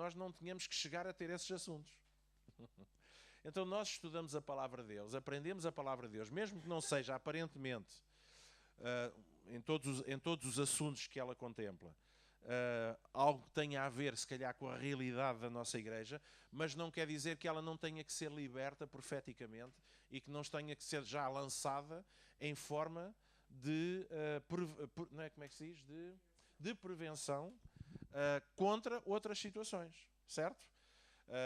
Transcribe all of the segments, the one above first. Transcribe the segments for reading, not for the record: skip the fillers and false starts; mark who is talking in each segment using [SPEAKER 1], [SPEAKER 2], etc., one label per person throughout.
[SPEAKER 1] nós não tenhamos que chegar a ter esses assuntos. Então nós estudamos a Palavra de Deus, aprendemos a Palavra de Deus, mesmo que não seja aparentemente em todos os assuntos que ela contempla, algo que tenha a ver, se calhar, com a realidade da nossa igreja, mas não quer dizer que ela não tenha que ser liberta profeticamente e que não tenha que ser já lançada em forma de, não é, como é que se diz? De prevenção contra outras situações, certo?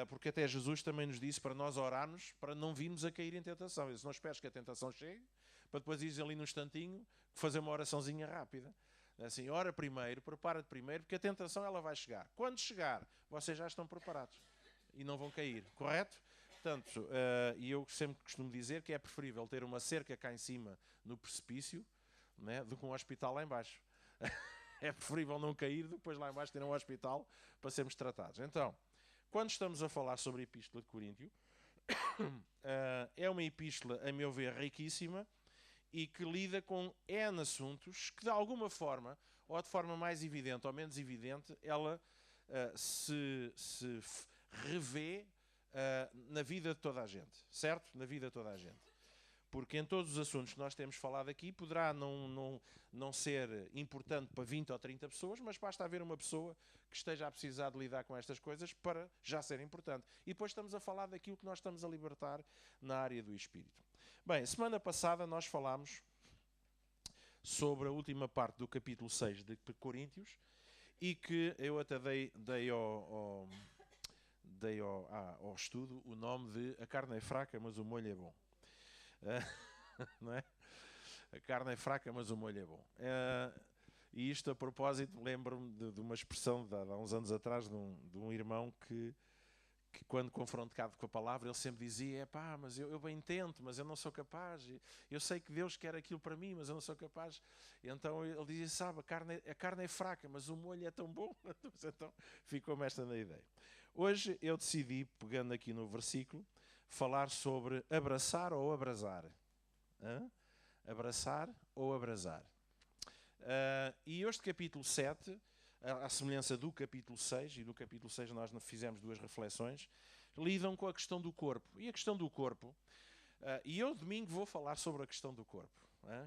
[SPEAKER 1] Porque até Jesus também nos disse para nós orarmos para não virmos a cair em tentação. Ele disse, não esperes que a tentação chegue, para depois ires ali no instantinho fazer uma oraçãozinha rápida. Assim, ora primeiro, prepara-te primeiro, porque a tentação ela vai chegar. Quando chegar, vocês já estão preparados e não vão cair, correto? Portanto, e eu sempre costumo dizer que é preferível ter uma cerca cá em cima no precipício, né, do que um hospital lá em baixo. É preferível não cair, depois lá em baixo ter um hospital para sermos tratados. Então, quando estamos a falar sobre a Epístola de Coríntio, é uma epístola, a meu ver, riquíssima e que lida com N assuntos que, de alguma forma, ou de forma mais evidente ou menos evidente, ela se revê na vida de toda a gente, certo? Na vida de toda a gente. Porque em todos os assuntos que nós temos falado aqui, poderá não ser importante para 20 ou 30 pessoas, mas basta haver uma pessoa que esteja a precisar de lidar com estas coisas para já ser importante. E depois estamos a falar daquilo que nós estamos a libertar na área do Espírito. Bem, semana passada nós falámos sobre a última parte do capítulo 6 de Coríntios e que eu até dei ao estudo o nome de A Carne é Fraca, mas o molho é bom. Não é? A carne é fraca, mas o molho é bom. E isto, a propósito, lembro-me de uma expressão de há uns anos atrás de um irmão que quando confrontado com a palavra, ele sempre dizia, pá, mas eu bem tento, mas eu não sou capaz. Eu sei que Deus quer aquilo para mim, mas eu não sou capaz. E então ele dizia, sabe, a carne é fraca, mas o molho é tão bom. Então ficou-me esta na ideia. Hoje eu decidi, pegando aqui no versículo, falar sobre abraçar ou abrasar. Abraçar ou abrasar. E este capítulo 7, à semelhança do capítulo 6, e no capítulo 6 nós fizemos duas reflexões, lidam com a questão do corpo. E a questão do corpo, e eu domingo vou falar sobre a questão do corpo,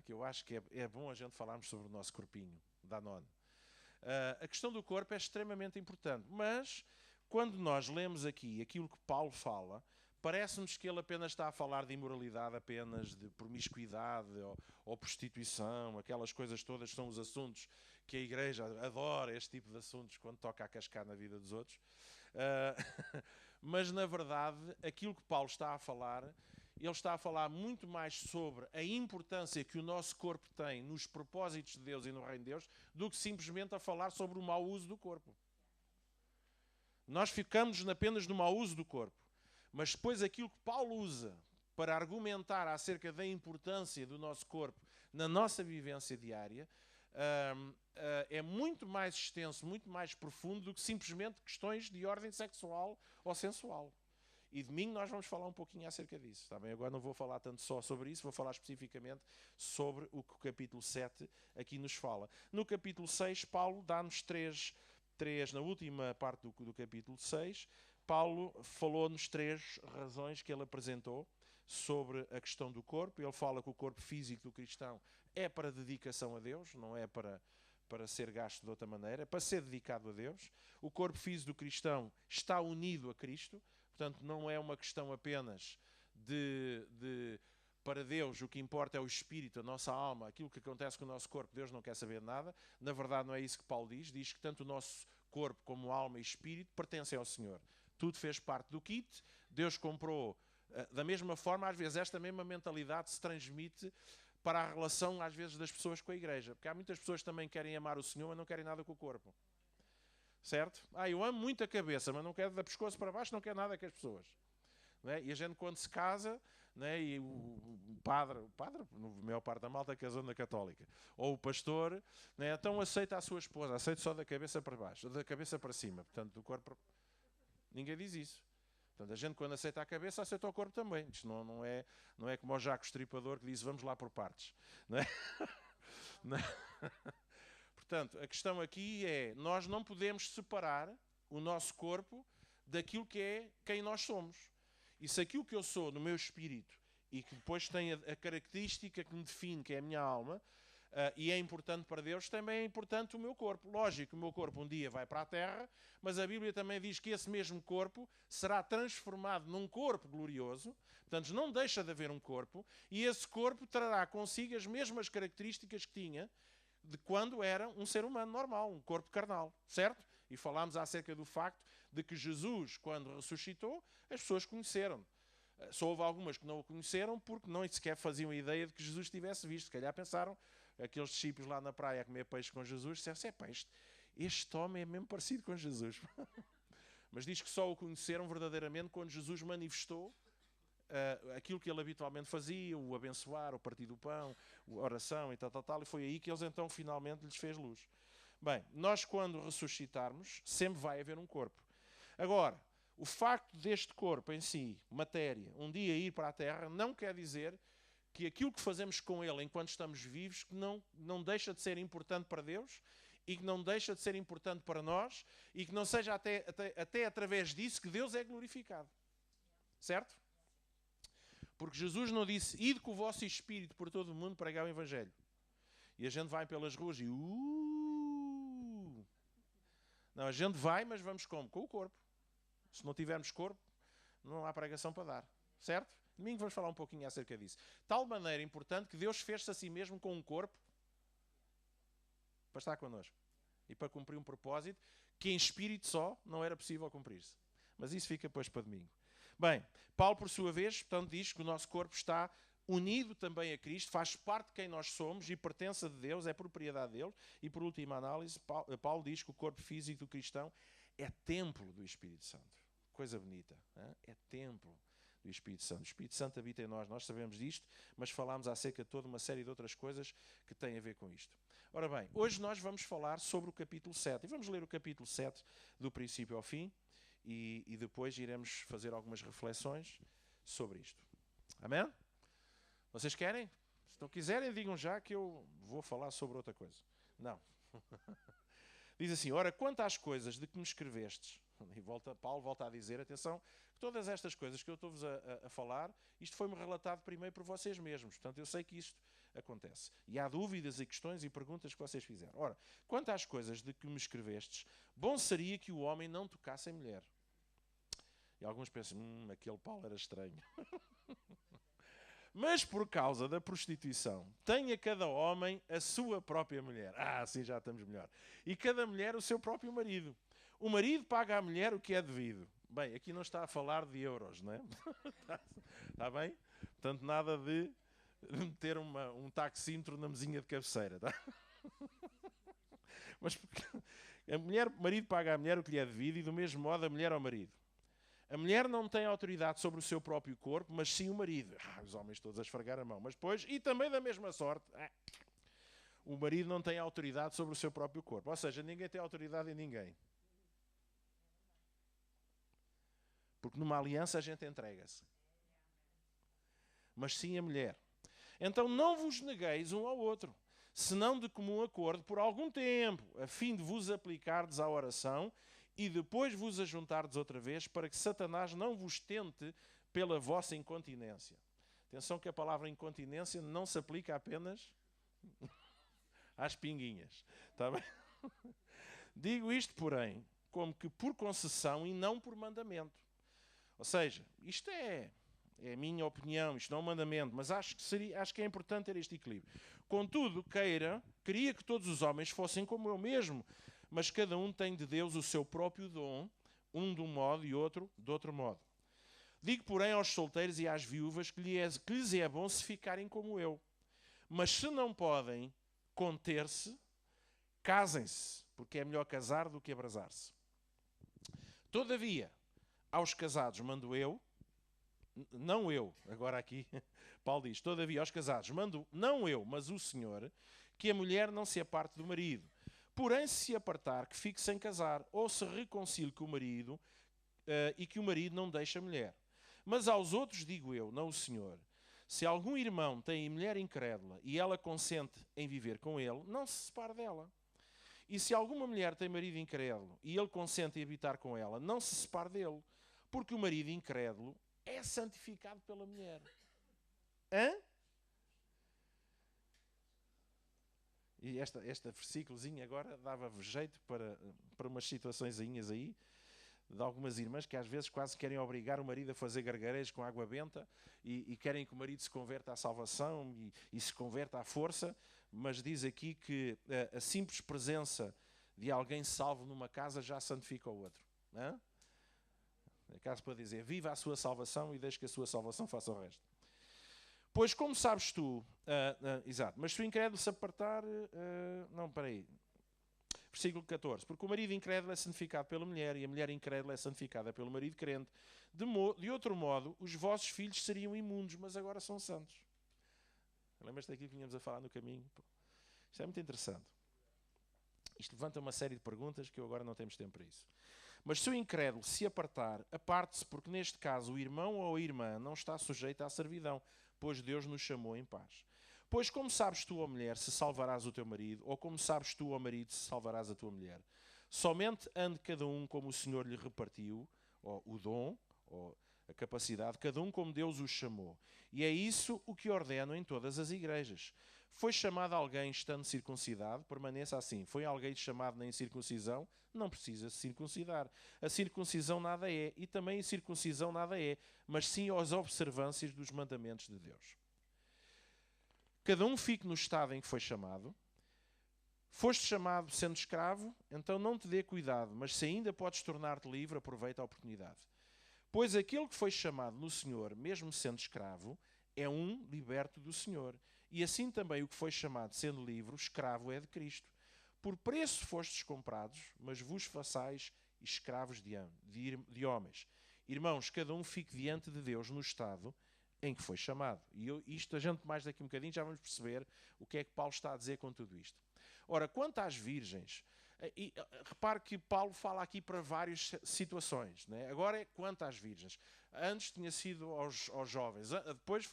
[SPEAKER 1] que eu acho que é bom a gente falarmos sobre o nosso corpinho, Danone. A questão do corpo é extremamente importante, mas quando nós lemos aqui aquilo que Paulo fala, parece-nos que ele apenas está a falar de imoralidade, apenas de promiscuidade ou prostituição, aquelas coisas todas são os assuntos que a igreja adora, este tipo de assuntos, quando toca a cascar na vida dos outros. Mas, na verdade, aquilo que Paulo está a falar, ele está a falar muito mais sobre a importância que o nosso corpo tem nos propósitos de Deus e no reino de Deus, do que simplesmente a falar sobre o mau uso do corpo. Nós ficamos apenas no mau uso do corpo. Mas depois aquilo que Paulo usa para argumentar acerca da importância do nosso corpo na nossa vivência diária é muito mais extenso, muito mais profundo do que simplesmente questões de ordem sexual ou sensual. E domingo nós vamos falar um pouquinho acerca disso. Tá bem? Agora não vou falar tanto só sobre isso, vou falar especificamente sobre o que o capítulo 7 aqui nos fala. No capítulo 6, Paulo dá-nos três, na última parte do capítulo 6, Paulo falou-nos três razões que ele apresentou sobre a questão do corpo. Ele fala que o corpo físico do cristão é para dedicação a Deus, não é para ser gasto de outra maneira, é para ser dedicado a Deus. O corpo físico do cristão está unido a Cristo, portanto não é uma questão apenas para Deus o que importa é o espírito, a nossa alma, aquilo que acontece com o nosso corpo, Deus não quer saber nada. Na verdade não é isso que Paulo diz que tanto o nosso corpo como alma e espírito pertencem ao Senhor. Tudo fez parte do kit, Deus comprou. Da mesma forma, às vezes, esta mesma mentalidade se transmite para a relação, às vezes, das pessoas com a igreja. Porque há muitas pessoas que também querem amar o Senhor, mas não querem nada com o corpo. Certo? Eu amo muito a cabeça, mas não quero da pescoço para baixo, não quero nada com as pessoas. Não é? E a gente, quando se casa, não é? E o padre, na maior parte da malta, casou na católica, ou o pastor, não é? Então aceita a sua esposa, aceita só da cabeça para baixo, da cabeça para cima, portanto, do corpo. Ninguém diz isso. Portanto, a gente, quando aceita a cabeça, aceita o corpo também. Isto não é como o Jaco Estripador que diz vamos lá por partes. Não é? Não é? Portanto, a questão aqui é, nós não podemos separar o nosso corpo daquilo que é quem nós somos. E se aquilo que eu sou no meu espírito e que depois tem a característica que me define, que é a minha alma, e é importante para Deus, também é importante o meu corpo. Lógico, o meu corpo um dia vai para a terra, mas a Bíblia também diz que esse mesmo corpo será transformado num corpo glorioso. Portanto, não deixa de haver um corpo, e esse corpo trará consigo as mesmas características que tinha de quando era um ser humano normal, um corpo carnal, certo? E falámos acerca do facto de que Jesus, quando ressuscitou, as pessoas conheceram. Só houve algumas que não o conheceram porque não sequer faziam ideia de que Jesus tivesse visto. Se calhar pensaram, aqueles discípulos lá na praia a comer peixe com Jesus, disseram, este homem é mesmo parecido com Jesus. Mas diz que só o conheceram verdadeiramente quando Jesus manifestou aquilo que ele habitualmente fazia, o abençoar, o partir do pão, a oração e tal, e foi aí que eles então finalmente lhes fez luz. Bem, nós quando ressuscitarmos, sempre vai haver um corpo. Agora, o facto deste corpo em si, matéria, um dia ir para a Terra, não quer dizer que aquilo que fazemos com ele enquanto estamos vivos, que não deixa de ser importante para Deus e que não deixa de ser importante para nós e que não seja até através disso que Deus é glorificado. Certo? Porque Jesus não disse, ide com o vosso espírito por todo o mundo pregar o Evangelho. E a gente vai pelas ruas e Não, a gente vai, mas vamos como? Com o corpo. Se não tivermos corpo, não há pregação para dar. Certo? Domingo vamos falar um pouquinho acerca disso. Tal maneira importante que Deus fez-se a si mesmo com um corpo para estar connosco. E para cumprir um propósito que em espírito só não era possível cumprir-se. Mas isso fica depois para domingo. Bem, Paulo, por sua vez, portanto, diz que o nosso corpo está unido também a Cristo, faz parte de quem nós somos e pertence a Deus, é propriedade dele. E, por última análise, Paulo diz que o corpo físico do cristão é templo do Espírito Santo. Coisa bonita. Hein? É templo do Espírito Santo. O Espírito Santo habita em nós sabemos disto, mas falámos acerca de toda uma série de outras coisas que têm a ver com isto. Ora bem, hoje nós vamos falar sobre o capítulo 7. E vamos ler o capítulo 7 do princípio ao fim. E depois iremos fazer algumas reflexões sobre isto. Amém? Vocês querem? Se não quiserem, digam já que eu vou falar sobre outra coisa. Não. Diz assim, ora, quanto às coisas de que me escrevestes, e Paulo volta a dizer, atenção, que todas estas coisas que eu estou-vos a falar, isto foi-me relatado primeiro por vocês mesmos. Portanto, eu sei que isto acontece. E há dúvidas e questões e perguntas que vocês fizeram. Ora, quanto às coisas de que me escrevestes, bom seria que o homem não tocasse em mulher. E alguns pensam, aquele Paulo era estranho. Mas por causa da prostituição, tenha cada homem a sua própria mulher. Assim já estamos melhor. E cada mulher o seu próprio marido. O marido paga à mulher o que é devido. Bem, aqui não está a falar de euros, não é? Está bem? Portanto, nada de meter um taxímetro na mesinha de cabeceira. Tá? Mas o marido paga à mulher o que lhe é devido e do mesmo modo a mulher ao marido. A mulher não tem autoridade sobre o seu próprio corpo, mas sim o marido. Os homens todos a esfregar a mão. Mas depois, e também da mesma sorte, o marido não tem autoridade sobre o seu próprio corpo. Ou seja, ninguém tem autoridade em ninguém. Porque numa aliança a gente entrega-se. Mas sim a mulher. Então não vos negueis um ao outro, senão de comum acordo por algum tempo, a fim de vos aplicardes à oração e depois vos ajuntardes outra vez, para que Satanás não vos tente pela vossa incontinência. Atenção que a palavra incontinência não se aplica apenas às pinguinhas. Está bem? Digo isto, porém, como que por concessão e não por mandamento. Ou seja, isto é a minha opinião, isto não é um mandamento, mas acho que é importante ter este equilíbrio. Contudo, queria que todos os homens fossem como eu mesmo, mas cada um tem de Deus o seu próprio dom, um de um modo e outro de outro modo. Digo, porém, aos solteiros e às viúvas que lhes é bom se ficarem como eu. Mas se não podem conter-se, casem-se, porque é melhor casar do que abrasar-se. Todavia, aos casados mando eu, não eu, agora aqui, Paulo diz, todavia aos casados mando, não eu, mas o Senhor, que a mulher não se aparte do marido. Porém, se se apartar, que fique sem casar, ou se reconcilie com o marido, e que o marido não deixe a mulher. Mas aos outros digo eu, não o Senhor, se algum irmão tem mulher incrédula e ela consente em viver com ele, não se separe dela. E se alguma mulher tem marido incrédulo e ele consente em habitar com ela, não se separe dele, porque o marido incrédulo é santificado pela mulher. Hã? E este versículozinho agora dava-vos jeito para umas situaçõezinhas aí, de algumas irmãs que às vezes quase querem obrigar o marido a fazer gargarejos com água benta e querem que o marido se converta à salvação e se converta à força, mas diz aqui que a simples presença de alguém salvo numa casa já santifica o outro. Não? É caso para dizer, viva a sua salvação e deixe que a sua salvação faça o resto. Pois como sabes tu, exato, mas se o incrédulo se apartar, não, peraí, versículo 14, porque o marido incrédulo é santificado pela mulher e a mulher incrédula é santificada pelo marido crente, de outro modo os vossos filhos seriam imundos, mas agora são santos. Lembras-te daquilo que vinhamos a falar no caminho? Isto é muito interessante. Isto levanta uma série de perguntas que eu agora não temos tempo para isso. Mas se o incrédulo se apartar, aparte-se, porque neste caso o irmão ou a irmã não está sujeito à servidão, pois Deus nos chamou em paz. Pois como sabes tu, ó mulher, se salvarás o teu marido, ou como sabes tu, ó marido, se salvarás a tua mulher? Somente ande cada um como o Senhor lhe repartiu, ou o dom, ou a capacidade, cada um como Deus o chamou. E é isso o que ordeno em todas as igrejas. Foi chamado alguém estando circuncidado, permaneça assim. Foi alguém chamado na incircuncisão, não precisa se circuncidar. A circuncisão nada é, e também a incircuncisão nada é, mas sim as observâncias dos mandamentos de Deus. Cada um fique no estado em que foi chamado. Foste chamado sendo escravo, então não te dê cuidado, mas se ainda podes tornar-te livre, aproveita a oportunidade. Pois aquele que foi chamado no Senhor, mesmo sendo escravo, é um liberto do Senhor. E assim também o que foi chamado sendo livre, escravo é de Cristo. Por preço fostes comprados, mas vos façais escravos de homens. Irmãos, cada um fique diante de Deus no estado em que foi chamado. E isto a gente mais daqui um bocadinho já vamos perceber o que é que Paulo está a dizer com tudo isto. Ora, quanto às virgens, repare que Paulo fala aqui para várias situações. Né? Agora é quanto às virgens. Antes tinha sido aos jovens. Depois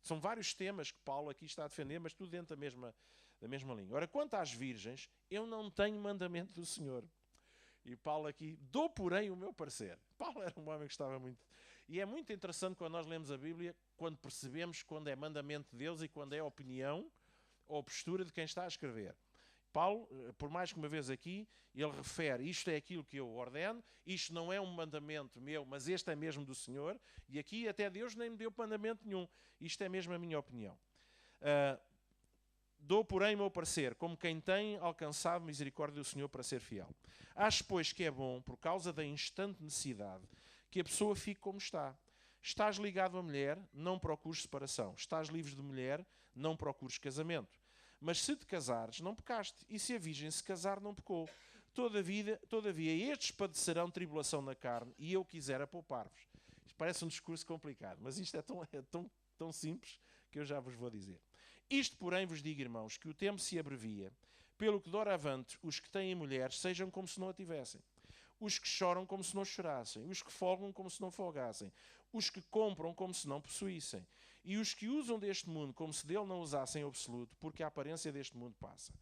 [SPEAKER 1] são vários temas que Paulo aqui está a defender, mas tudo dentro da mesma linha. Ora, quanto às virgens, eu não tenho mandamento do Senhor. E Paulo aqui, dou porém o meu parecer. Paulo era um homem que gostava muito. E é muito interessante quando nós lemos a Bíblia, quando percebemos quando é mandamento de Deus e quando é opinião ou postura de quem está a escrever. Paulo, por mais que uma vez aqui, ele refere, isto é aquilo que eu ordeno, isto não é um mandamento meu, mas este é mesmo do Senhor, e aqui até Deus nem me deu mandamento nenhum. Isto é mesmo a minha opinião. Dou, porém, o meu parecer, como quem tem alcançado misericórdia do Senhor para ser fiel. Acho, pois, que é bom, por causa da instante necessidade, que a pessoa fique como está. Estás ligado à mulher, não procures separação. Estás livre de mulher, não procures casamento. Mas se te casares, não pecaste. E se a virgem se casar, não pecou. Todavia estes padecerão tribulação na carne, e eu quisera poupar-vos. Isto parece um discurso complicado, mas isto é tão simples que eu já vos vou dizer. Isto, porém, vos digo, irmãos, que o tempo se abrevia, pelo que doravante os que têm mulheres sejam como se não a tivessem. Os que choram como se não chorassem, os que folgam como se não folgassem, os que compram como se não possuíssem, e os que usam deste mundo como se dele não usassem absoluto, porque a aparência deste mundo passa.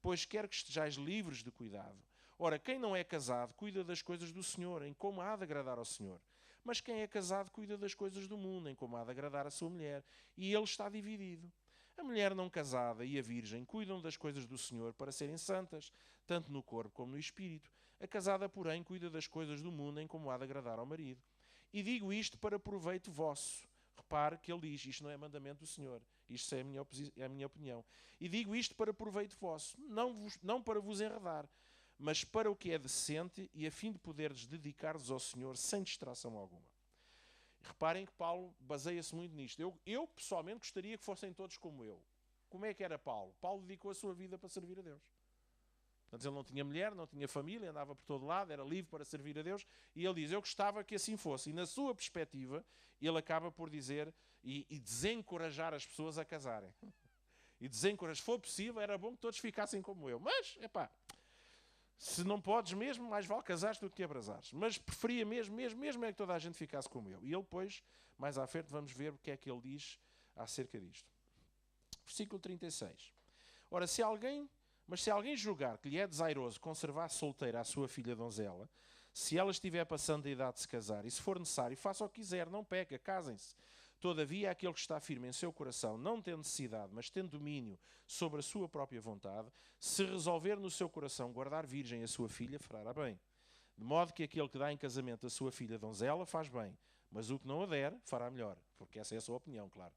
[SPEAKER 1] Pois quero que estejais livres de cuidado. Ora, quem não é casado cuida das coisas do Senhor, em como há de agradar ao Senhor. Mas quem é casado cuida das coisas do mundo, em como há de agradar a sua mulher. E ele está dividido. A mulher não casada e a virgem cuidam das coisas do Senhor para serem santas, tanto no corpo como no espírito. A casada, porém, cuida das coisas do mundo, em como há de agradar ao marido. E digo isto para proveito vosso. Repare que ele diz, isto não é mandamento do Senhor. Isto é a minha opinião. E digo isto para proveito vosso, não para vos enredar, mas para o que é decente e a fim de poderes dedicar-vos ao Senhor sem distração alguma. Reparem que Paulo baseia-se muito nisto. Eu pessoalmente gostaria que fossem todos como eu. Como é que era Paulo? Paulo dedicou a sua vida para servir a Deus. Portanto, ele não tinha mulher, não tinha família, andava por todo lado, era livre para servir a Deus. E ele diz, eu gostava que assim fosse. E na sua perspectiva, ele acaba por dizer e desencorajar as pessoas a casarem. E desencorajar, se for possível, era bom que todos ficassem como eu. Mas, se não podes mesmo, mais vale casares do que te abrasares. Mas preferia mesmo é que toda a gente ficasse como eu. E ele depois, mais à frente, vamos ver o que é que ele diz acerca disto. Versículo 36. Ora, se alguém Mas se alguém julgar que lhe é desairoso conservar solteira a sua filha donzela, se ela estiver passando da idade de se casar, e se for necessário, faça o que quiser, não peca, casem-se. Todavia, aquele que está firme em seu coração, não tendo necessidade, mas tendo domínio sobre a sua própria vontade, se resolver no seu coração guardar virgem a sua filha, fará bem. De modo que aquele que dá em casamento a sua filha donzela faz bem, mas o que não a der, fará melhor, porque essa é a sua opinião, claro.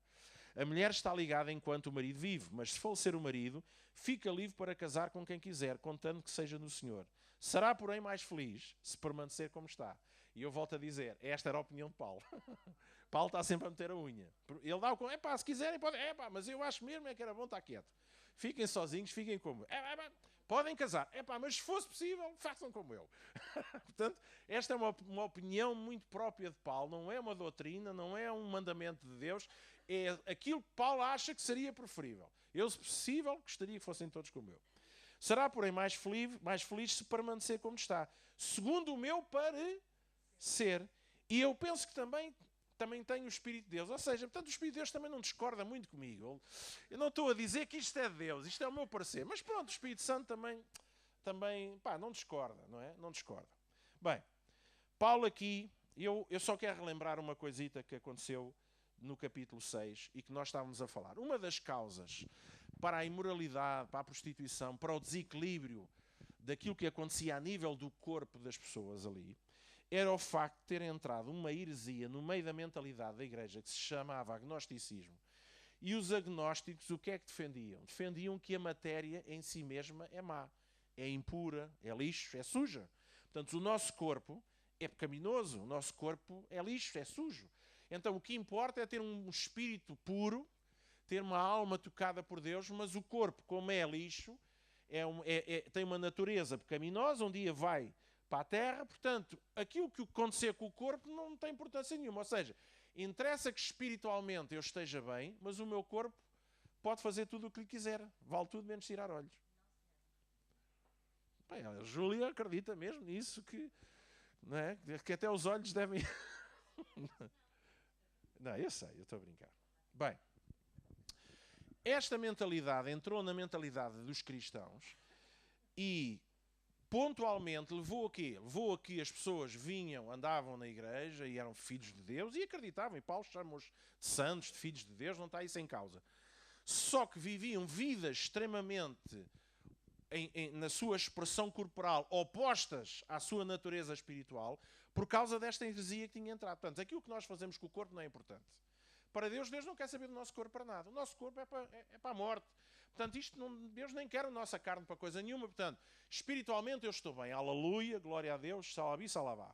[SPEAKER 1] A mulher está ligada enquanto o marido vive, mas se falecer o marido, fica livre para casar com quem quiser, contando que seja no Senhor. Será, porém, mais feliz se permanecer como está. E eu volto a dizer, esta era a opinião de Paulo. Paulo está sempre a meter a unha. Ele dá o se quiserem, podem. Mas eu acho mesmo é que era bom estar quieto. Fiquem sozinhos, fiquem como. Podem casar. Mas se fosse possível, façam como eu. Portanto, esta é uma opinião muito própria de Paulo. Não é uma doutrina, não é um mandamento de Deus. É aquilo que Paulo acha que seria preferível. Eu, se possível, gostaria que fossem todos como eu. Será, porém, mais feliz se permanecer como está. Segundo o meu parecer. E eu penso que também tem o Espírito de Deus. Ou seja, portanto, o Espírito de Deus também não discorda muito comigo. Eu não estou a dizer que isto é de Deus, isto é o meu parecer. Mas pronto, o Espírito Santo também não discorda, não é? Não discorda. Bem, Paulo aqui, eu só quero relembrar uma coisita que aconteceu no capítulo 6 e que nós estávamos a falar. Uma das causas para a imoralidade, para a prostituição, para o desequilíbrio daquilo que acontecia a nível do corpo das pessoas ali, era o facto de ter entrado uma heresia no meio da mentalidade da igreja que se chamava agnosticismo. E os agnósticos o que é que defendiam? Defendiam que a matéria em si mesma é má, é impura, é lixo, é suja. Portanto, o nosso corpo é pecaminoso, o nosso corpo é lixo, é sujo. Então, o que importa é ter um espírito puro, ter uma alma tocada por Deus, mas o corpo, como é lixo, tem uma natureza pecaminosa, um dia vai para a terra, portanto, aquilo que acontecer com o corpo não tem importância nenhuma. Ou seja, interessa que espiritualmente eu esteja bem, mas o meu corpo pode fazer tudo o que lhe quiser. Vale tudo menos tirar olhos. Bem, a Júlia acredita mesmo nisso, não é? Que até os olhos devem... Não, eu sei, eu estou a brincar. Bem, esta mentalidade entrou na mentalidade dos cristãos e pontualmente levou a quê? Levou a que as pessoas andavam na igreja e eram filhos de Deus e acreditavam. E Paulo chama-os de santos, de filhos de Deus, não está isso em causa. Só que viviam vidas extremamente, na sua expressão corporal, opostas à sua natureza espiritual, por causa desta heresia que tinha entrado. Portanto, aquilo que nós fazemos com o corpo não é importante. Para Deus, Deus não quer saber do nosso corpo para nada. O nosso corpo é para a morte. Portanto, Deus nem quer a nossa carne para coisa nenhuma. Portanto, espiritualmente eu estou bem. Aleluia, glória a Deus, salabi, salavá.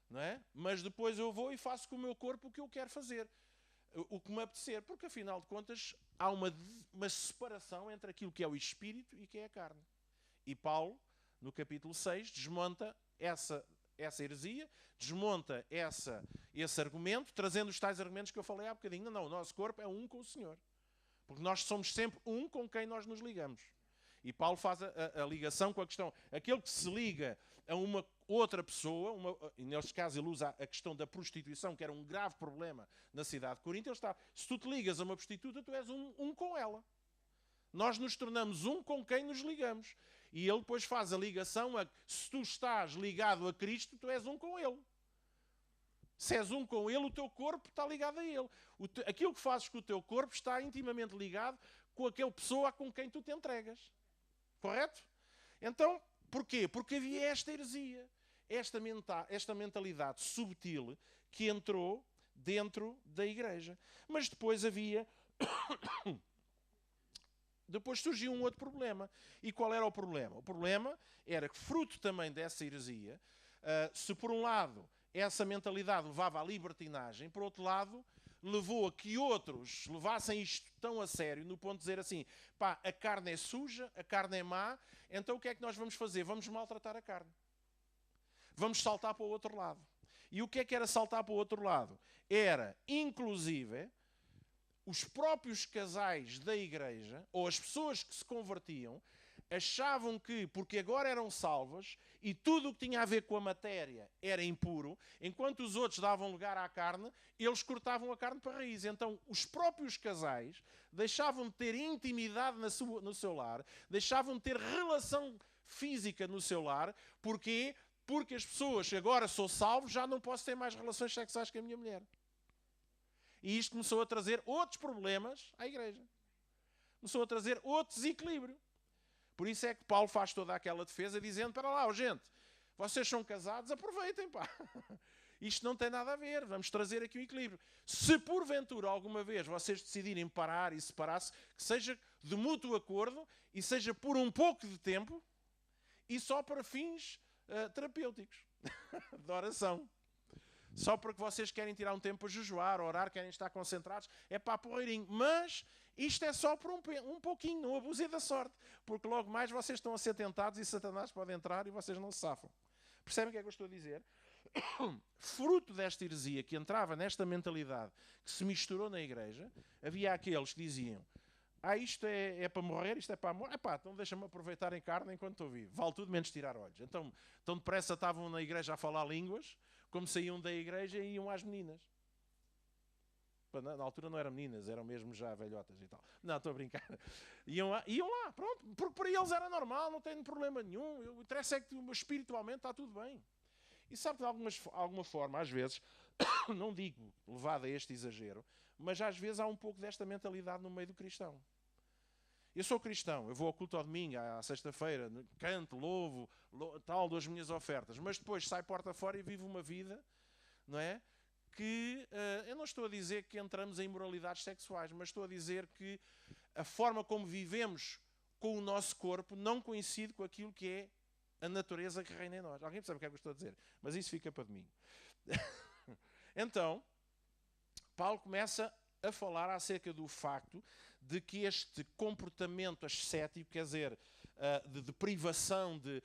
[SPEAKER 1] Não é? Mas depois eu vou e faço com o meu corpo o que eu quero fazer. O que me apetecer. Porque, afinal de contas, há uma separação entre aquilo que é o espírito e que é a carne. E Paulo, no capítulo 6, desmonta essa heresia, desmonta esse argumento, trazendo os tais argumentos que eu falei há bocadinho. Não, o nosso corpo é um com o Senhor. Porque nós somos sempre um com quem nós nos ligamos. E Paulo faz a ligação com a questão, aquele que se liga a uma outra pessoa, e neste caso ele usa a questão da prostituição, que era um grave problema na cidade de Corinto, se tu te ligas a uma prostituta, tu és um com ela. Nós nos tornamos um com quem nos ligamos. E ele depois faz a ligação a se tu estás ligado a Cristo, tu és um com Ele. Se és um com Ele, o teu corpo está ligado a Ele. Aquilo que fazes com o teu corpo está intimamente ligado com aquela pessoa com quem tu te entregas. Correto? Então, porquê? Porque havia esta heresia, esta mentalidade subtil que entrou dentro da igreja. Mas depois Depois surgiu um outro problema. E qual era o problema? O problema era que, fruto também dessa heresia, se por um lado essa mentalidade levava à libertinagem, por outro lado, levou a que outros levassem isto tão a sério, no ponto de dizer assim, a carne é suja, a carne é má, então o que é que nós vamos fazer? Vamos maltratar a carne. Vamos saltar para o outro lado. E o que é que era saltar para o outro lado? Era, inclusive, os próprios casais da igreja, ou as pessoas que se convertiam, achavam que, porque agora eram salvos, e tudo o que tinha a ver com a matéria era impuro, enquanto os outros davam lugar à carne, eles cortavam a carne para a raiz. Então, os próprios casais deixavam de ter intimidade no seu lar, deixavam de ter relação física no seu lar. Porquê? Porque as pessoas, agora sou salvo, já não posso ter mais relações sexuais com a minha mulher. E isto começou a trazer outros problemas à igreja. Começou a trazer outro desequilíbrio. Por isso é que Paulo faz toda aquela defesa dizendo, para lá, gente, vocês são casados, aproveitem, pá. Isto não tem nada a ver, vamos trazer aqui um equilíbrio. Se porventura alguma vez vocês decidirem parar e separar-se, que seja de mútuo acordo e seja por um pouco de tempo e só para fins terapêuticos, de oração. Só porque vocês querem tirar um tempo para jejuar, orar, querem estar concentrados, é pá, porreirinho. Mas isto é só por um pouquinho, não abusem da sorte. Porque logo mais vocês estão a ser tentados e Satanás pode entrar e vocês não se safam. Percebem o que é que eu estou a dizer? Fruto desta heresia que entrava nesta mentalidade que se misturou na igreja, havia aqueles que diziam, isto é para morrer, isto é para morrer. Então deixa-me aproveitar em carne enquanto estou vivo. Vale tudo menos tirar olhos. Então depressa estavam na igreja a falar línguas, como saíam da igreja e iam às meninas. Na altura não eram meninas, eram mesmo já velhotas e tal. Não, estou a brincar. Iam lá, pronto. Porque para eles era normal, não tem problema nenhum. O interesse é que espiritualmente está tudo bem. E sabe que de alguma forma, às vezes, não digo levado a este exagero, mas às vezes há um pouco desta mentalidade no meio do cristão. Eu sou cristão, eu vou ao culto ao domingo, à sexta-feira, canto, louvo, tal, dou as minhas ofertas, mas depois saio porta fora e vivo uma vida, não é? Que eu não estou a dizer que entramos em imoralidades sexuais, mas estou a dizer que a forma como vivemos com o nosso corpo não coincide com aquilo que é a natureza que reina em nós. Alguém percebe o que é que eu estou a dizer? Mas isso fica para domingo. Então, Paulo começa a falar acerca do facto de que este comportamento ascético, quer dizer, de privação, de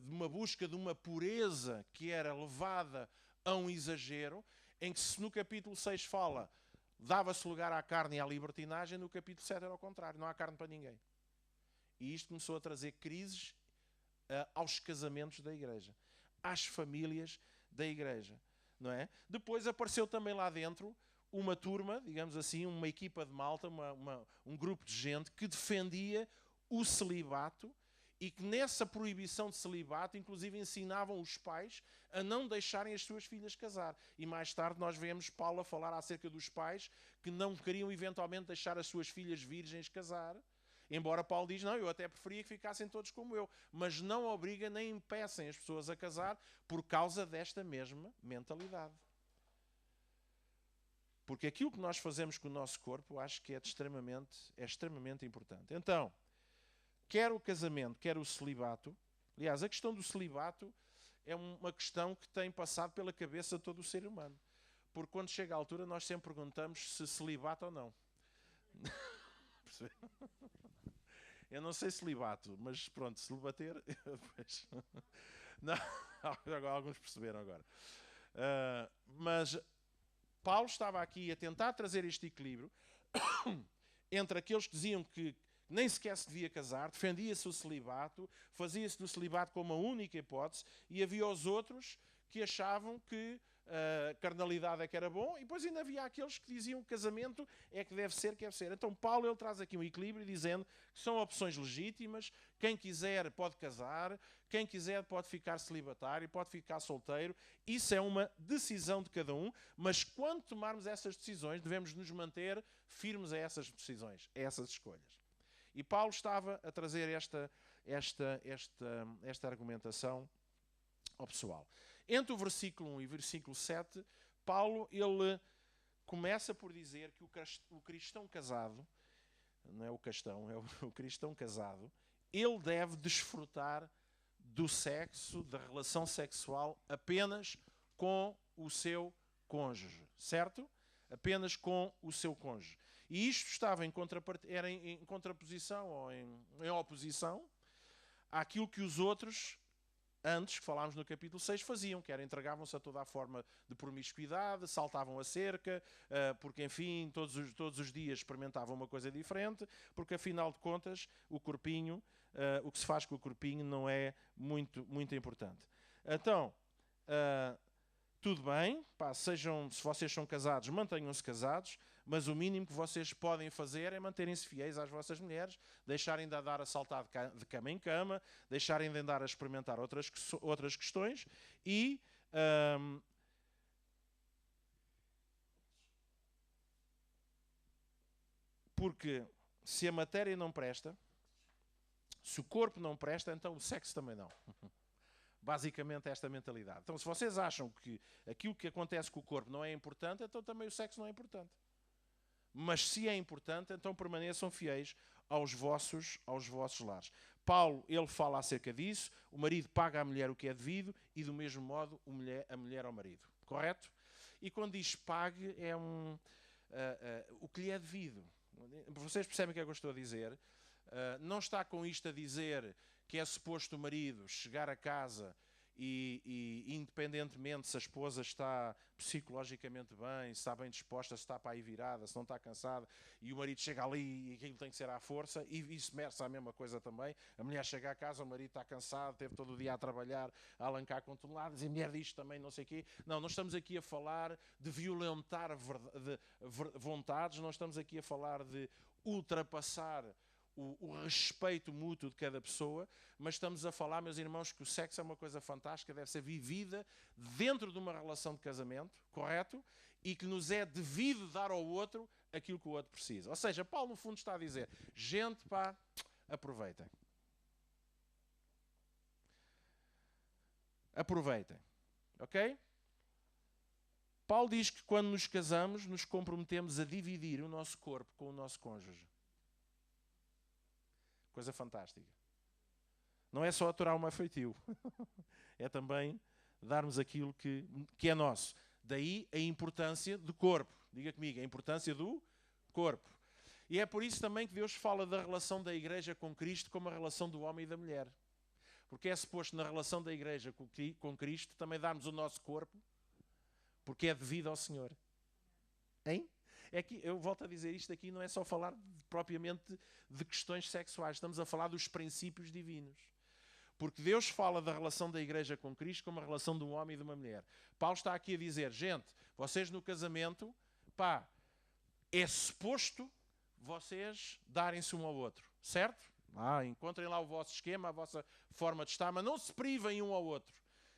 [SPEAKER 1] uma busca de uma pureza que era levada a um exagero, em que se no capítulo 6 fala, dava-se lugar à carne e à libertinagem, no capítulo 7 era ao contrário, não há carne para ninguém. E isto começou a trazer crises aos casamentos da igreja, às famílias da igreja, não é? Depois apareceu também lá dentro uma turma, digamos assim, uma equipa de malta, um grupo de gente que defendia o celibato e que nessa proibição de celibato, inclusive ensinavam os pais a não deixarem as suas filhas casar. E mais tarde nós vemos Paulo a falar acerca dos pais que não queriam eventualmente deixar as suas filhas virgens casar. Embora Paulo diz, não, eu até preferia que ficassem todos como eu. Mas não obriga nem impeçam as pessoas a casar por causa desta mesma mentalidade. Porque aquilo que nós fazemos com o nosso corpo, acho que é extremamente importante. Então, quer o casamento, quer o celibato. Aliás, a questão do celibato é uma questão que tem passado pela cabeça de todo o ser humano. Porque quando chega a altura, nós sempre perguntamos se celibato ou não. Eu não sei celibato, mas pronto, se lhe bater, depois... Não, alguns perceberam agora. Mas Paulo estava aqui a tentar trazer este equilíbrio entre aqueles que diziam que nem sequer se devia casar, defendia-se o celibato, fazia-se do celibato como a única hipótese, e havia os outros que achavam que a carnalidade é que era bom, e depois ainda havia aqueles que diziam que o casamento é que deve ser, que deve ser. Então Paulo ele traz aqui um equilíbrio dizendo que são opções legítimas, quem quiser pode casar, quem quiser pode ficar celibatário, pode ficar solteiro, isso é uma decisão de cada um, mas quando tomarmos essas decisões devemos nos manter firmes a essas decisões, a essas escolhas. E Paulo estava a trazer esta argumentação ao pessoal. Entre o versículo 1 e o versículo 7, Paulo ele começa por dizer que o cristão casado, não é o castão, é o cristão casado, ele deve desfrutar do sexo, da relação sexual, apenas com o seu cônjuge, certo? Apenas com o seu cônjuge. E isto estava era em contraposição ou em oposição àquilo que os outros, antes, que falámos no capítulo 6, faziam, que era entregavam-se a toda a forma de promiscuidade, saltavam a cerca, porque, enfim, todos os dias experimentavam uma coisa diferente, porque, afinal de contas, o corpinho o que se faz com o corpinho não é muito, muito importante. Então, tudo bem, pá, se vocês são casados, mantenham-se casados, mas o mínimo que vocês podem fazer é manterem-se fiéis às vossas mulheres, deixarem de andar a saltar de cama em cama, deixarem de andar a experimentar outras questões e... porque se a matéria não presta, se o corpo não presta, então o sexo também não. Basicamente é esta mentalidade. Então, se vocês acham que aquilo que acontece com o corpo não é importante, então também o sexo não é importante. Mas se é importante, então permaneçam fiéis aos vossos lares. Paulo, ele fala acerca disso. O marido paga à mulher o que é devido e, do mesmo modo, a mulher ao marido. Correto? E quando diz pague, é o que lhe é devido. Vocês percebem o que é que eu estou a dizer? Não está com isto a dizer que é suposto o marido chegar a casa e independentemente se a esposa está psicologicamente bem, se está bem disposta, se está para aí virada, se não está cansada, e o marido chega ali e aquilo tem que ser à força, e vice-versa a mesma coisa também. A mulher chega a casa, o marido está cansado, teve todo o dia a trabalhar, a alancar com toneladas, e a mulher diz também não sei o quê. Não, nós estamos aqui a falar de violentar vontades, nós estamos aqui a falar de ultrapassar o respeito mútuo de cada pessoa, mas estamos a falar, meus irmãos, que o sexo é uma coisa fantástica, deve ser vivida dentro de uma relação de casamento, correto? E que nos é devido dar ao outro aquilo que o outro precisa. Ou seja, Paulo no fundo está a dizer, gente, pá, aproveitem. Aproveitem. Ok? Paulo diz que quando nos casamos, nos comprometemos a dividir o nosso corpo com o nosso cônjuge. Coisa fantástica. Não é só aturar uma feitio. É também darmos aquilo que é nosso. Daí a importância do corpo. Diga comigo, a importância do corpo. E é por isso também que Deus fala da relação da igreja com Cristo como a relação do homem e da mulher. Porque é suposto na relação da igreja com Cristo também darmos o nosso corpo, porque é devido ao Senhor. Hein? É que, eu volto a dizer, isto aqui não é só falar propriamente de questões sexuais, estamos a falar dos princípios divinos. Porque Deus fala da relação da igreja com Cristo como a relação de um homem e de uma mulher. Paulo está aqui a dizer, gente, vocês no casamento, pá, é suposto vocês darem-se um ao outro, certo? Encontrem lá o vosso esquema, a vossa forma de estar, mas não se privem um ao outro.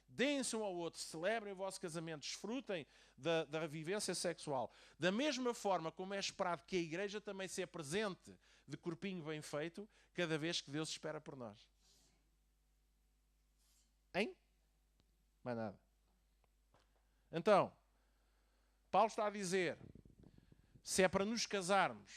[SPEAKER 1] Deem-se um ao outro, celebrem o vosso casamento, desfrutem da vivência sexual. Da mesma forma como é esperado que a igreja também se apresente de corpinho bem feito, cada vez que Deus espera por nós. Hein? Mais nada. Então, Paulo está a dizer, se é para nos casarmos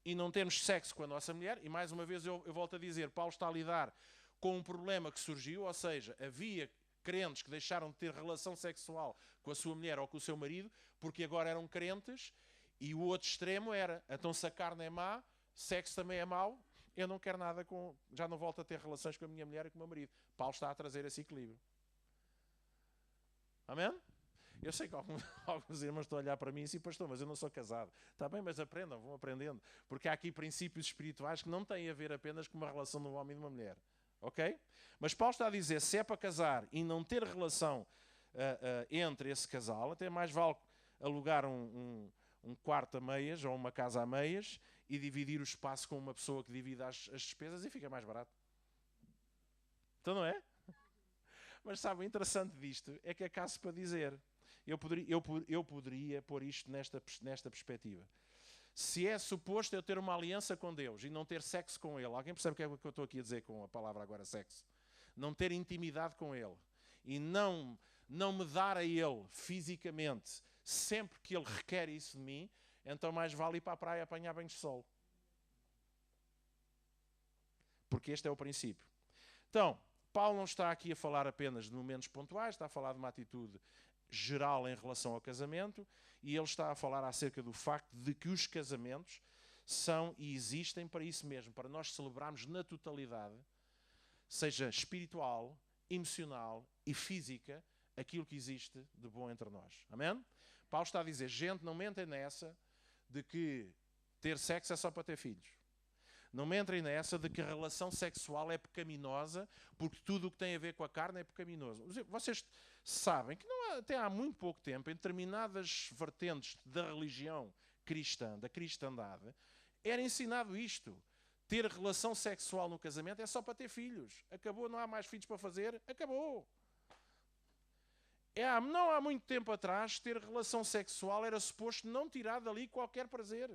[SPEAKER 1] e não termos sexo com a nossa mulher, e mais uma vez eu volto a dizer, Paulo está a lidar com um problema que surgiu, ou seja, havia crentes que deixaram de ter relação sexual com a sua mulher ou com o seu marido, porque agora eram crentes, e o outro extremo era, então se a carne é má, sexo também é mau, eu não quero nada já não volto a ter relações com a minha mulher e com o meu marido. Paulo está a trazer esse equilíbrio. Amém? Eu sei que alguns irmãos estão a olhar para mim e dizem, pastor, mas eu não sou casado. Está bem, mas aprendam, vão aprendendo. Porque há aqui princípios espirituais que não têm a ver apenas com uma relação de um homem e de uma mulher. Ok? Mas Paulo está a dizer, se é para casar e não ter relação entre esse casal, até mais vale alugar um quarto a meias ou uma casa a meias e dividir o espaço com uma pessoa que divida as despesas e fica mais barato. Então não é? Mas sabe, o interessante disto é que acaso para dizer, eu poderia pôr isto nesta perspectiva. Se é suposto eu ter uma aliança com Deus e não ter sexo com Ele, alguém percebe o que é que eu estou aqui a dizer com a palavra agora sexo? Não ter intimidade com Ele e não me dar a Ele fisicamente sempre que Ele requer isso de mim, então mais vale ir para a praia apanhar banhos de sol. Porque este é o princípio. Então, Paulo não está aqui a falar apenas de momentos pontuais, está a falar de uma atitude geral em relação ao casamento, e ele está a falar acerca do facto de que os casamentos são e existem para isso mesmo, para nós celebrarmos na totalidade, seja espiritual, emocional e física, aquilo que existe de bom entre nós. Amém? Paulo está a dizer, gente, não mentem nessa de que ter sexo é só para ter filhos. Não me entrem nessa de que a relação sexual é pecaminosa, porque tudo o que tem a ver com a carne é pecaminoso. Vocês sabem que até há muito pouco tempo, em determinadas vertentes da religião cristã, da cristandade, era ensinado isto. Ter relação sexual no casamento é só para ter filhos. Acabou, não há mais filhos para fazer, acabou. Não há muito tempo atrás, ter relação sexual era suposto não tirar dali qualquer prazer.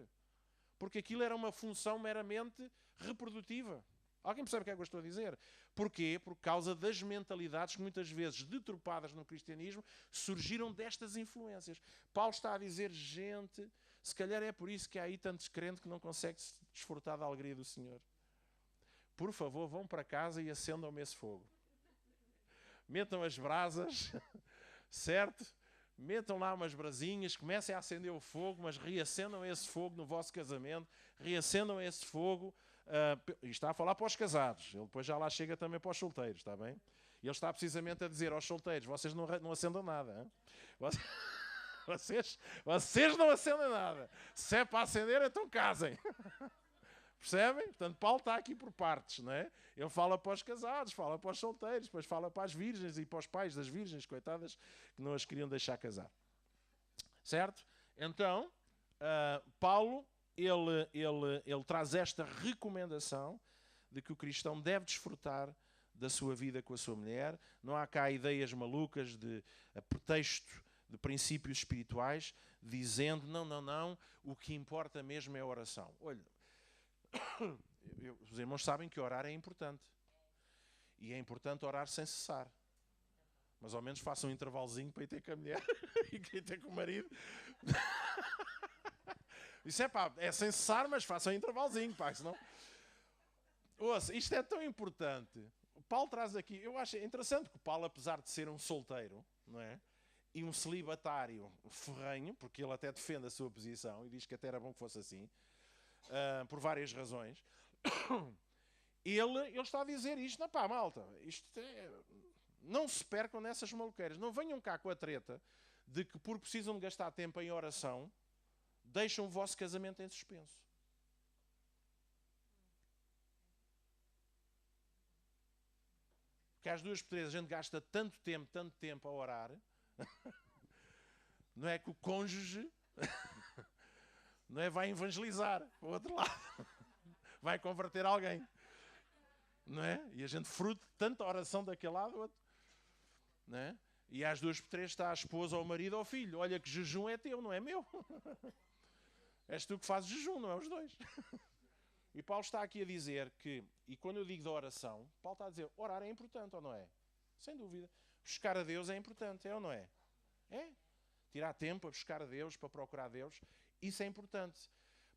[SPEAKER 1] Porque aquilo era uma função meramente reprodutiva. Alguém percebe o que é que eu estou a dizer? Porquê? Por causa das mentalidades que muitas vezes, deturpadas no cristianismo, surgiram destas influências. Paulo está a dizer, gente, se calhar é por isso que há aí tantos crentes que não conseguem desfrutar da alegria do Senhor. Por favor, vão para casa e acendam-me esse fogo. Metam as brasas, certo? Metam lá umas brasinhas, comecem a acender o fogo, mas reacendam esse fogo no vosso casamento, reacendam esse fogo. E está a falar para os casados, ele depois já lá chega também para os solteiros, está bem? Ele está precisamente a dizer aos solteiros, vocês não acendam nada, hein? Vocês não acendem nada. Se é para acender, então casem. Percebem? Portanto, Paulo está aqui por partes, não é? Ele fala para os casados, fala para os solteiros, depois fala para as virgens e para os pais das virgens, coitadas, que não as queriam deixar casar. Certo? Então, Paulo, ele traz esta recomendação de que o cristão deve desfrutar da sua vida com a sua mulher. Não há cá ideias malucas a pretexto de princípios espirituais, dizendo, não, o que importa mesmo é a oração. Olha, os irmãos sabem que orar é importante. E é importante orar sem cessar. Mas ao menos façam um intervalozinho para ir ter com a mulher e ir ter com o marido. Isso é sem cessar, mas façam um intervalozinho, pá, senão... Ouça, isto é tão importante. O Paulo traz aqui, eu acho interessante que o Paulo, apesar de ser um solteiro, não é? E um celibatário ferrenho, porque ele até defende a sua posição e diz que até era bom que fosse assim, por várias razões, ele está a dizer isto, não pá, malta, não se percam nessas maluqueiras, não venham cá com a treta de que porque precisam de gastar tempo em oração, deixam o vosso casamento em suspenso. Porque às duas por três a gente gasta tanto tempo a orar, não é que o cônjuge não é, vai evangelizar para o outro lado, vai converter alguém, não é? E a gente fruto de tanta oração daquele lado, outro, não é? E às duas por três está a esposa ou o marido ou o filho. Olha que jejum é teu, não é meu. És tu que fazes jejum, não é os dois. E Paulo está aqui a dizer que, e quando eu digo da oração, Paulo está a dizer, orar é importante ou não é? Sem dúvida. Buscar a Deus é importante, é ou não é? É. Tirar tempo para buscar a Deus, para procurar a Deus, isso é importante.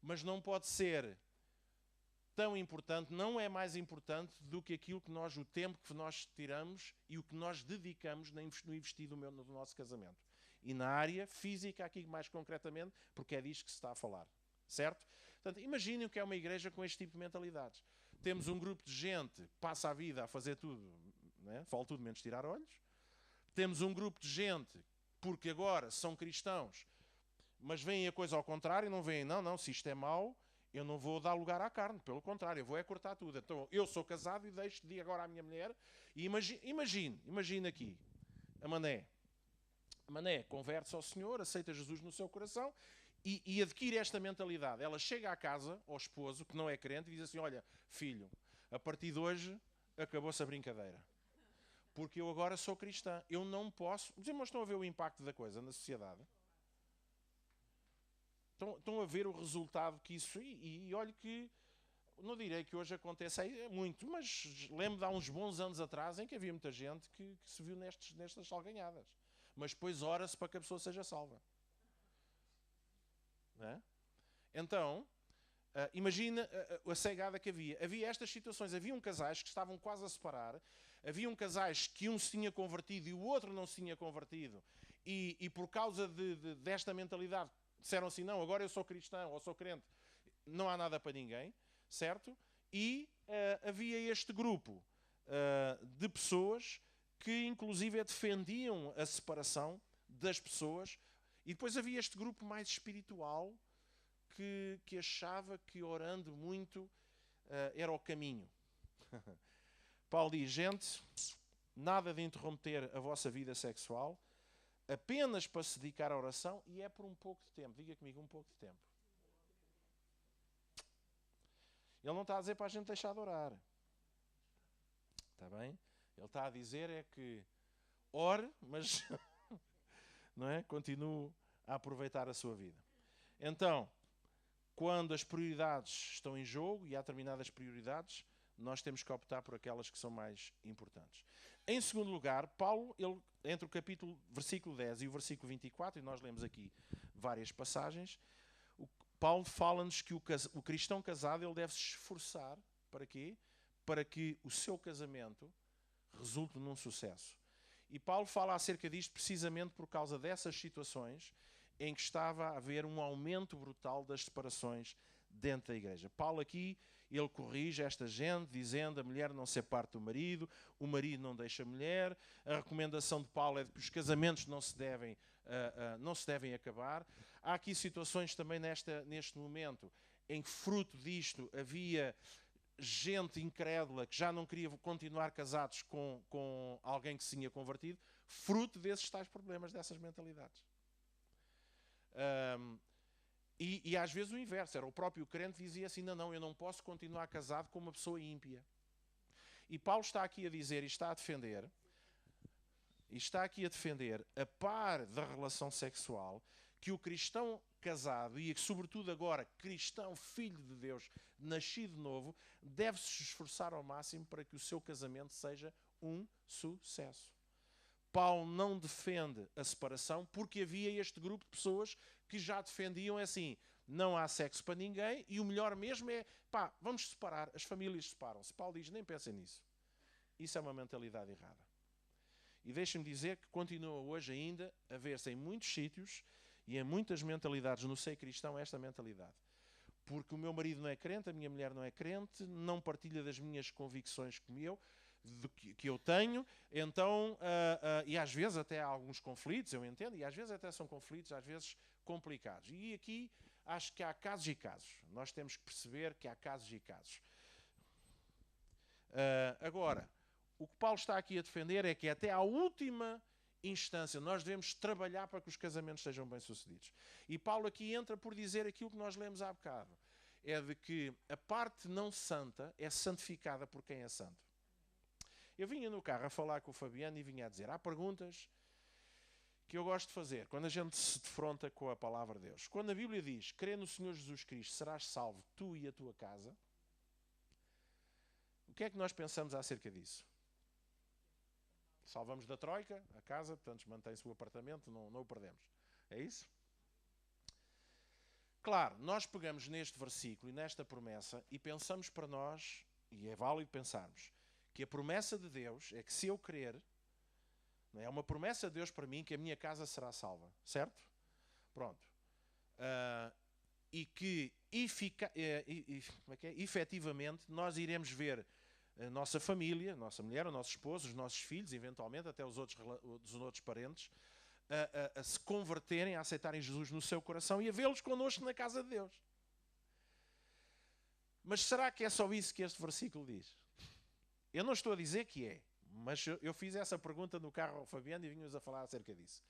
[SPEAKER 1] Mas não pode ser tão importante, não é mais importante do que aquilo que o tempo que nós tiramos e o que nós dedicamos no investido no nosso casamento. E na área física, aqui mais concretamente, porque é disto que se está a falar. Certo? Portanto, imaginem o que é uma igreja com este tipo de mentalidades. Temos um grupo de gente que passa a vida a fazer tudo, né? Fala tudo menos tirar olhos. Temos um grupo de gente, porque agora são cristãos, mas veem a coisa ao contrário, não veem, não, se isto é mau, eu não vou dar lugar à carne, pelo contrário, eu vou cortar tudo. Então, eu sou casado e deixo de ir agora à minha mulher, e imagine aqui, a Mané converte-se ao Senhor, aceita Jesus no seu coração, e adquire esta mentalidade. Ela chega à casa, ao esposo, que não é crente, e diz assim, olha, filho, a partir de hoje, acabou-se a brincadeira. Porque eu agora sou cristã, eu não posso... Os irmãos estão a ver o impacto da coisa na sociedade? Estão a ver o resultado que isso... E olha que... Não direi que hoje acontece aí muito, mas lembro de há uns bons anos atrás em que havia muita gente que se viu nestas salganhadas. Mas depois ora-se para que a pessoa seja salva. Não é? Então, imagina a cegada que havia. Havia estas situações, haviam casais que estavam quase a separar, haviam casais que um se tinha convertido e o outro não se tinha convertido, e por causa desta mentalidade disseram assim, não, agora eu sou cristão ou sou crente, não há nada para ninguém, certo? E havia este grupo de pessoas que inclusive defendiam a separação das pessoas, e depois havia este grupo mais espiritual que achava que orando muito era o caminho. Paulo diz, gente, nada de interromper a vossa vida sexual, apenas para se dedicar à oração, e é por um pouco de tempo. Diga comigo, um pouco de tempo. Ele não está a dizer para a gente deixar de orar. Está bem? Ele está a dizer é que ore, mas não é? Continue a aproveitar a sua vida. Então, quando as prioridades estão em jogo, e há determinadas prioridades, nós temos que optar por aquelas que são mais importantes. Em segundo lugar, Paulo, ele, entre o versículo 10 e o versículo 24, e nós lemos aqui várias passagens, Paulo fala-nos que o cristão casado ele deve se esforçar para quê? Para que o seu casamento resulte num sucesso. E Paulo fala acerca disto precisamente por causa dessas situações em que estava a haver um aumento brutal das separações dentro da igreja. Paulo aqui, ele corrige esta gente, dizendo a mulher não ser parte do marido, o marido não deixa a mulher. A recomendação de Paulo é que os casamentos não se devem acabar. Há aqui situações também neste momento em que, fruto disto, havia gente incrédula que já não queria continuar casados com alguém que se tinha convertido, fruto desses tais problemas, dessas mentalidades. E às vezes o inverso, era o próprio crente que dizia assim, não, eu não posso continuar casado com uma pessoa ímpia. E Paulo está aqui a dizer, e está aqui a defender, a par da relação sexual, que o cristão casado, e sobretudo agora cristão, filho de Deus, nascido de novo, deve se esforçar ao máximo para que o seu casamento seja um sucesso. Paulo não defende a separação porque havia este grupo de pessoas que já defendiam assim, não há sexo para ninguém e o melhor mesmo é, vamos separar, as famílias separam-se. Paulo diz, nem pensem nisso. Isso é uma mentalidade errada. E deixem-me dizer que continua hoje ainda a ver-se em muitos sítios e em muitas mentalidades no seio cristão esta mentalidade. Porque o meu marido não é crente, a minha mulher não é crente, não partilha das minhas convicções como eu, que eu tenho, então, e às vezes até há alguns conflitos, eu entendo, e às vezes até são conflitos, às vezes complicados. E aqui acho que há casos e casos. Nós temos que perceber que há casos e casos. Agora, o que Paulo está aqui a defender é que até à última instância nós devemos trabalhar para que os casamentos sejam bem-sucedidos. E Paulo aqui entra por dizer aquilo que nós lemos há bocado. É de que a parte não santa é santificada por quem é santo. Eu vinha no carro a falar com o Fabiano e vinha a dizer, há perguntas que eu gosto de fazer quando a gente se defronta com a palavra de Deus. Quando a Bíblia diz, crê no Senhor Jesus Cristo, serás salvo tu e a tua casa, o que é que nós pensamos acerca disso? Salvamos da troika, a casa, portanto mantém-se o apartamento, não o perdemos. É isso? Claro, nós pegamos neste versículo e nesta promessa e pensamos para nós, e é válido pensarmos, que a promessa de Deus é que se eu crer, não é uma promessa de Deus para mim que a minha casa será salva, certo? Pronto. E que efetivamente nós iremos ver a nossa família, a nossa mulher, o nosso esposo, os nossos filhos, eventualmente até os outros parentes, a se converterem, a aceitarem Jesus no seu coração e a vê-los connosco na casa de Deus. Mas será que é só isso que este versículo diz? Eu não estou a dizer que é, mas eu fiz essa pergunta no carro ao Fabiano e vínhamos a falar acerca disso.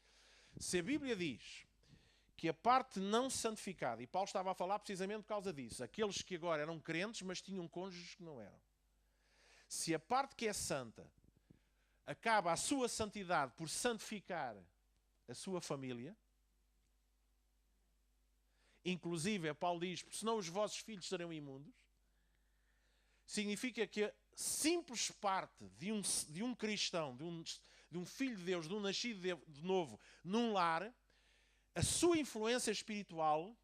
[SPEAKER 1] Se a Bíblia diz que a parte não santificada, e Paulo estava a falar precisamente por causa disso, aqueles que agora eram crentes, mas tinham cônjuges que não eram. Se a parte que é santa acaba a sua santidade por santificar a sua família, inclusive, Paulo diz, senão os vossos filhos serão imundos, significa que a simples parte de um cristão, de um filho de Deus, de um nascido de novo, num lar, a sua influência espiritual,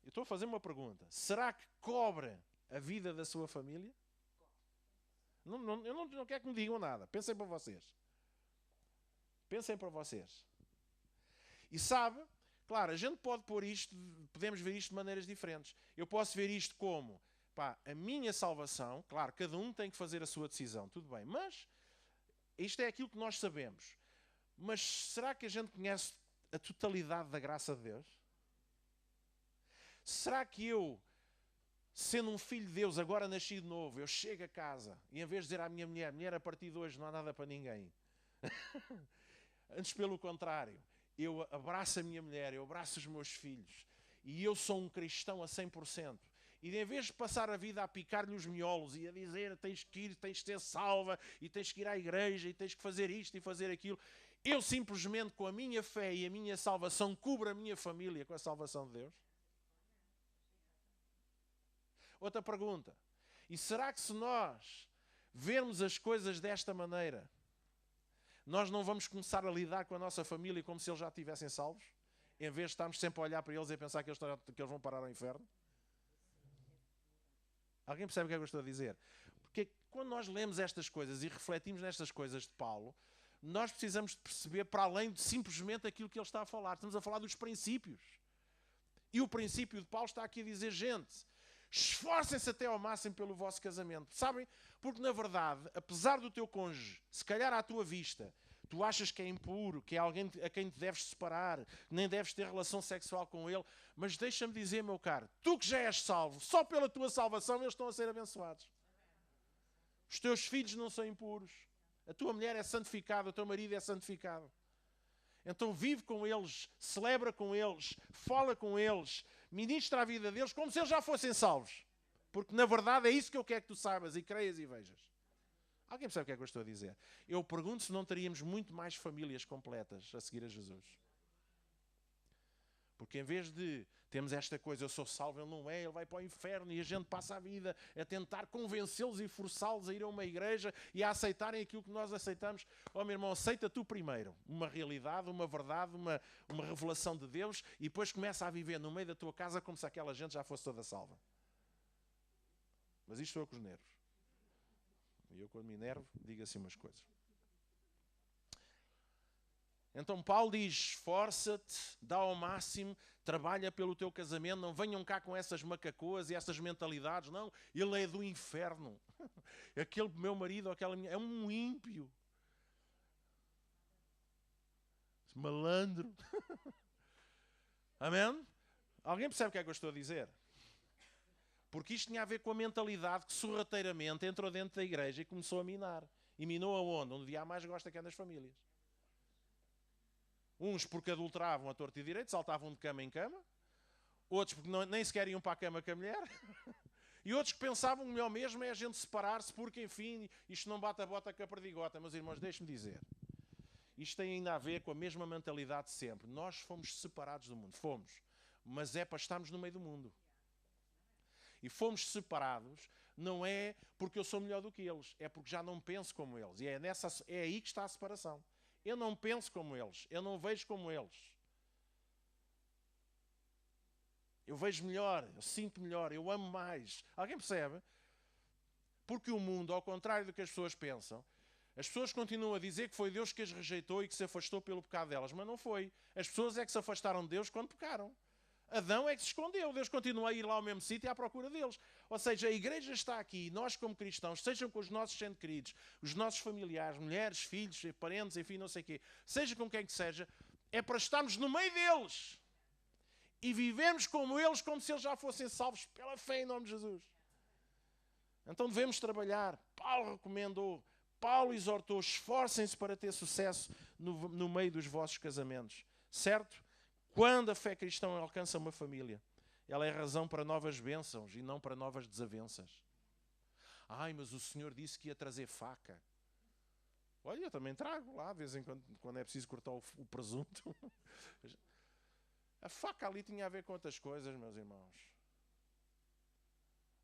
[SPEAKER 1] eu estou a fazer uma pergunta, será que cobre a vida da sua família? Eu não quero que me digam nada. Pensem para vocês. Pensem para vocês. E sabe, claro, a gente pode pôr isto, podemos ver isto de maneiras diferentes. Eu posso ver isto como, a minha salvação, claro, cada um tem que fazer a sua decisão, tudo bem, mas isto é aquilo que nós sabemos. Mas será que a gente conhece a totalidade da graça de Deus? Será que eu sendo um filho de Deus, agora nascido novo, eu chego a casa e em vez de dizer à minha mulher, mulher, a partir de hoje não há nada para ninguém. Antes, pelo contrário, eu abraço a minha mulher, eu abraço os meus filhos e eu sou um cristão a 100%. E em vez de passar a vida a picar-lhe os miolos e a dizer tens que ir, tens de ser salva e tens que ir à igreja e tens que fazer isto e fazer aquilo, eu simplesmente com a minha fé e a minha salvação cubro a minha família com a salvação de Deus. Outra pergunta. E será que se nós vermos as coisas desta maneira, nós não vamos começar a lidar com a nossa família como se eles já estivessem salvos? Em vez de estarmos sempre a olhar para eles e a pensar que eles vão parar ao inferno? Alguém percebe o que é que eu estou a dizer? Porque quando nós lemos estas coisas e refletimos nestas coisas de Paulo, nós precisamos de perceber para além de simplesmente aquilo que ele está a falar. Estamos a falar dos princípios. E o princípio de Paulo está aqui a dizer, gente, esforcem-se até ao máximo pelo vosso casamento. Sabem? Porque, na verdade, apesar do teu cônjuge, se calhar à tua vista, tu achas que é impuro, que é alguém a quem te deves separar, nem deves ter relação sexual com ele, mas deixa-me dizer, meu caro, tu que já és salvo, só pela tua salvação eles estão a ser abençoados. Os teus filhos não são impuros. A tua mulher é santificada, o teu marido é santificado. Então vive com eles, celebra com eles, fala com eles, ministra a vida deles como se eles já fossem salvos. Porque na verdade é isso que eu quero que tu saibas e creias e vejas. Alguém percebe o que é que eu estou a dizer? Eu pergunto se não teríamos muito mais famílias completas a seguir a Jesus. Porque em vez de termos esta coisa, eu sou salvo, ele não é, ele vai para o inferno e a gente passa a vida a tentar convencê-los e forçá-los a ir a uma igreja e a aceitarem aquilo que nós aceitamos. Oh, meu irmão, aceita tu primeiro uma realidade, uma verdade, uma revelação de Deus e depois começa a viver no meio da tua casa como se aquela gente já fosse toda salva. Mas isto sou eu com os nervos. E eu, quando me enervo, digo assim umas coisas. Então Paulo diz, esforça-te, dá ao máximo, trabalha pelo teu casamento, não venham cá com essas macacoas e essas mentalidades, não, ele é do inferno. Aquele meu marido, aquela minha, é um ímpio. Malandro. Amém? Alguém percebe o que é que eu estou a dizer? Porque isto tinha a ver com a mentalidade que sorrateiramente entrou dentro da igreja e começou a minar. E minou aonde? Onde há mais gosta que é nas famílias. Uns porque adulteravam a torto e direito, saltavam de cama em cama. Outros porque nem sequer iam para a cama com a mulher. E outros que pensavam que o melhor mesmo é a gente separar-se porque, enfim, isto não bate a bota com a perdigota. Meus irmãos, deixe-me dizer. Isto tem ainda a ver com a mesma mentalidade de sempre. Nós fomos separados do mundo. Fomos. Mas é para estarmos no meio do mundo. E fomos separados, não é porque eu sou melhor do que eles. É porque já não penso como eles. E é aí que está a separação. Eu não penso como eles. Eu não vejo como eles. Eu vejo melhor. Eu sinto melhor. Eu amo mais. Alguém percebe? Porque o mundo, ao contrário do que as pessoas pensam, as pessoas continuam a dizer que foi Deus que as rejeitou e que se afastou pelo pecado delas. Mas não foi. As pessoas é que se afastaram de Deus quando pecaram. Adão é que se escondeu. Deus continua a ir lá ao mesmo sítio e à procura deles. Ou seja, a igreja está aqui, nós como cristãos, sejam com os nossos entes queridos, os nossos familiares, mulheres, filhos, parentes, enfim, não sei o quê, seja com quem que seja, é para estarmos no meio deles e vivemos como eles, como se eles já fossem salvos pela fé em nome de Jesus. Então devemos trabalhar. Paulo recomendou, Paulo exortou, esforcem-se para ter sucesso no meio dos vossos casamentos. Certo? Quando a fé cristã alcança uma família, ela é razão para novas bênçãos e não para novas desavenças. Ai, mas o Senhor disse que ia trazer faca. Olha, eu também trago lá, de vez em quando é preciso cortar o presunto. A faca ali tinha a ver com outras coisas, meus irmãos.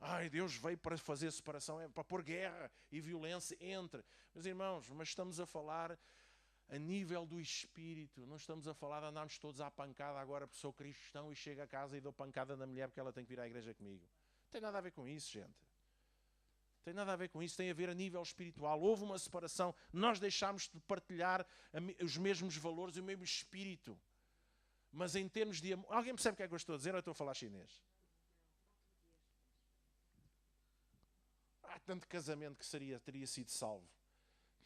[SPEAKER 1] Ai, Deus veio para fazer separação, para pôr guerra e violência entre. Meus irmãos, mas estamos a falar a nível do espírito. Não estamos a falar de andarmos todos à pancada agora porque sou cristão e chego a casa e dou pancada na mulher porque ela tem que vir à igreja comigo. Não tem nada a ver com isso, gente. Não tem nada a ver com isso. Tem a ver a nível espiritual. Houve uma separação. Nós deixámos de partilhar os mesmos valores e o mesmo espírito. Mas em termos de amor... Alguém percebe o que é que eu estou a dizer ou eu estou a falar chinês? Há tanto casamento que teria sido salvo.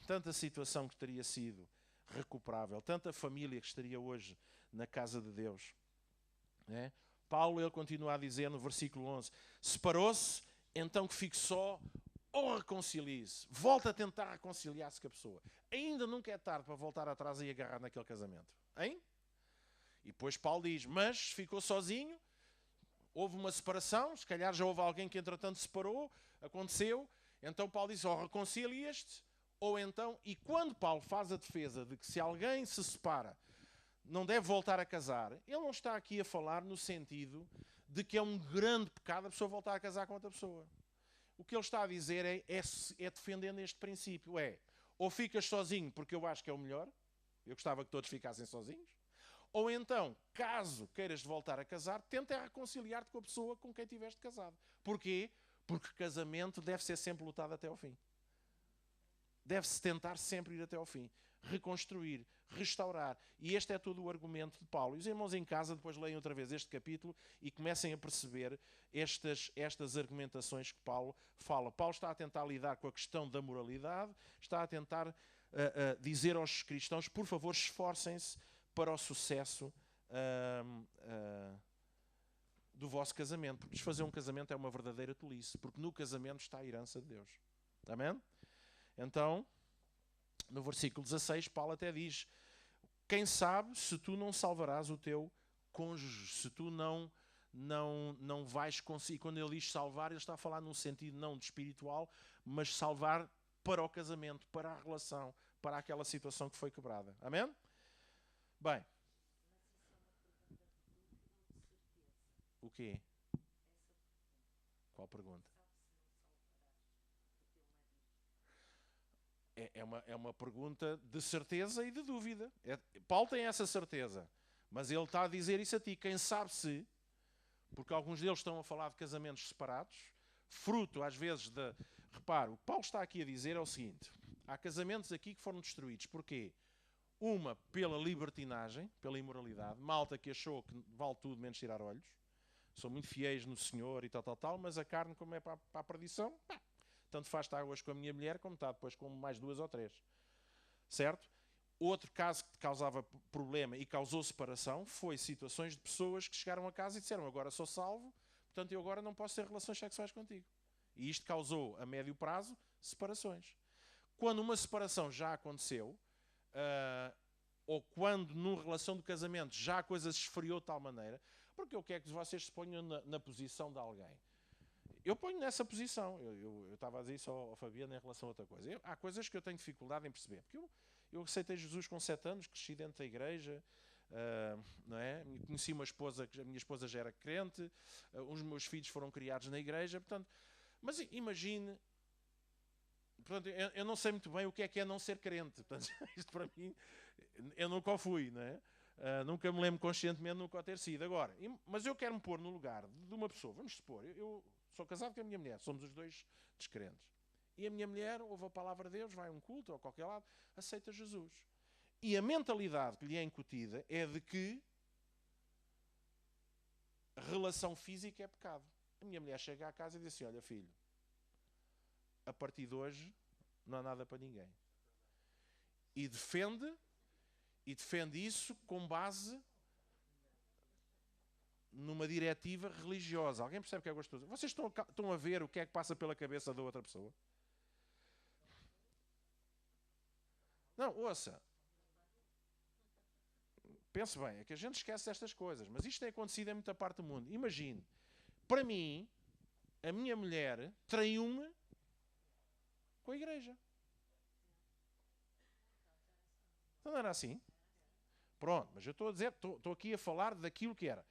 [SPEAKER 1] Tanta situação que teria sido recuperável. Tanta família que estaria hoje na casa de Deus. É? Paulo, ele continua a dizer no versículo 11, separou-se, então que fique só, ou reconcilie-se. Volta a tentar reconciliar-se com a pessoa. Ainda nunca é tarde para voltar atrás e agarrar naquele casamento. Hein? E depois Paulo diz, mas ficou sozinho, houve uma separação, se calhar já houve alguém que entretanto se separou, aconteceu. Então Paulo diz, ou reconcilias-te, ou então... E quando Paulo faz a defesa de que se alguém se separa, não deve voltar a casar, ele não está aqui a falar no sentido de que é um grande pecado a pessoa voltar a casar com outra pessoa. O que ele está a dizer é defendendo este princípio. Ou ficas sozinho porque eu acho que é o melhor, eu gostava que todos ficassem sozinhos, ou então, caso queiras voltar a casar, tenta reconciliar-te com a pessoa com quem tiveste casado. Porquê? Porque casamento deve ser sempre lutado até ao fim. Deve-se tentar sempre ir até ao fim. Reconstruir, restaurar. E este é todo o argumento de Paulo. E os irmãos em casa depois leem outra vez este capítulo e comecem a perceber estas argumentações que Paulo fala. Paulo está a tentar lidar com a questão da moralidade, está a tentar dizer aos cristãos, por favor, esforcem-se para o sucesso do vosso casamento. Porque desfazer um casamento é uma verdadeira tolice, porque no casamento está a herança de Deus. Amém? Então, no versículo 16, Paulo até diz, quem sabe se tu não salvarás o teu cônjuge, se tu não vais conseguir. Quando ele diz salvar, ele está a falar num sentido não de espiritual, mas salvar para o casamento, para a relação, para aquela situação que foi quebrada. Amém? Bem. O quê? Qual pergunta? É uma pergunta de certeza e de dúvida. Paulo tem essa certeza, mas ele está a dizer isso a ti. Quem sabe se, porque alguns deles estão a falar de casamentos separados, fruto às vezes de... Repara, o que Paulo está aqui a dizer é o seguinte, há casamentos aqui que foram destruídos. Porquê? Uma, pela libertinagem, pela imoralidade, malta que achou que vale tudo menos tirar olhos, são muito fiéis no Senhor e tal, mas a carne, como é para a perdição, tanto faz estar hoje com a minha mulher, como está depois com mais 2 ou 3. Certo? Outro caso que causava problema e causou separação foi situações de pessoas que chegaram a casa e disseram, agora sou salvo, portanto eu agora não posso ter relações sexuais contigo. E isto causou, a médio prazo, separações. Quando uma separação já aconteceu, ou quando numa relação de casamento já a coisa se esfriou de tal maneira, porque eu quero que vocês se ponham na posição de alguém. Eu ponho nessa posição. Eu estava a dizer isso ao Fabiano em relação a outra coisa. Há coisas que eu tenho dificuldade em perceber. Porque eu aceitei Jesus com 7 anos, cresci dentro da igreja, não é? Conheci uma esposa, a minha esposa já era crente, os meus filhos foram criados na igreja, portanto, mas imagine, portanto, eu não sei muito bem o que é não ser crente. Portanto, isto para mim, eu nunca o fui, não é? Nunca me lembro conscientemente nunca o ter sido. Agora, mas eu quero me pôr no lugar de uma pessoa, vamos supor, eu sou casado com a minha mulher, somos os dois descrentes. E a minha mulher ouve a palavra de Deus, vai a um culto ou a qualquer lado, aceita Jesus. E a mentalidade que lhe é incutida é de que a relação física é pecado. A minha mulher chega à casa e diz assim, olha filho, a partir de hoje não há nada para ninguém. E defende isso com base numa diretiva religiosa. Alguém percebe o que é gostoso? Vocês estão a ver o que é que passa pela cabeça da outra pessoa? Não, ouça. Pense bem, é que a gente esquece destas coisas, mas isto tem acontecido em muita parte do mundo. Imagine, para mim, a minha mulher traiu-me com a igreja. Não era assim? Pronto, mas eu estou a dizer, estou aqui a falar daquilo que era.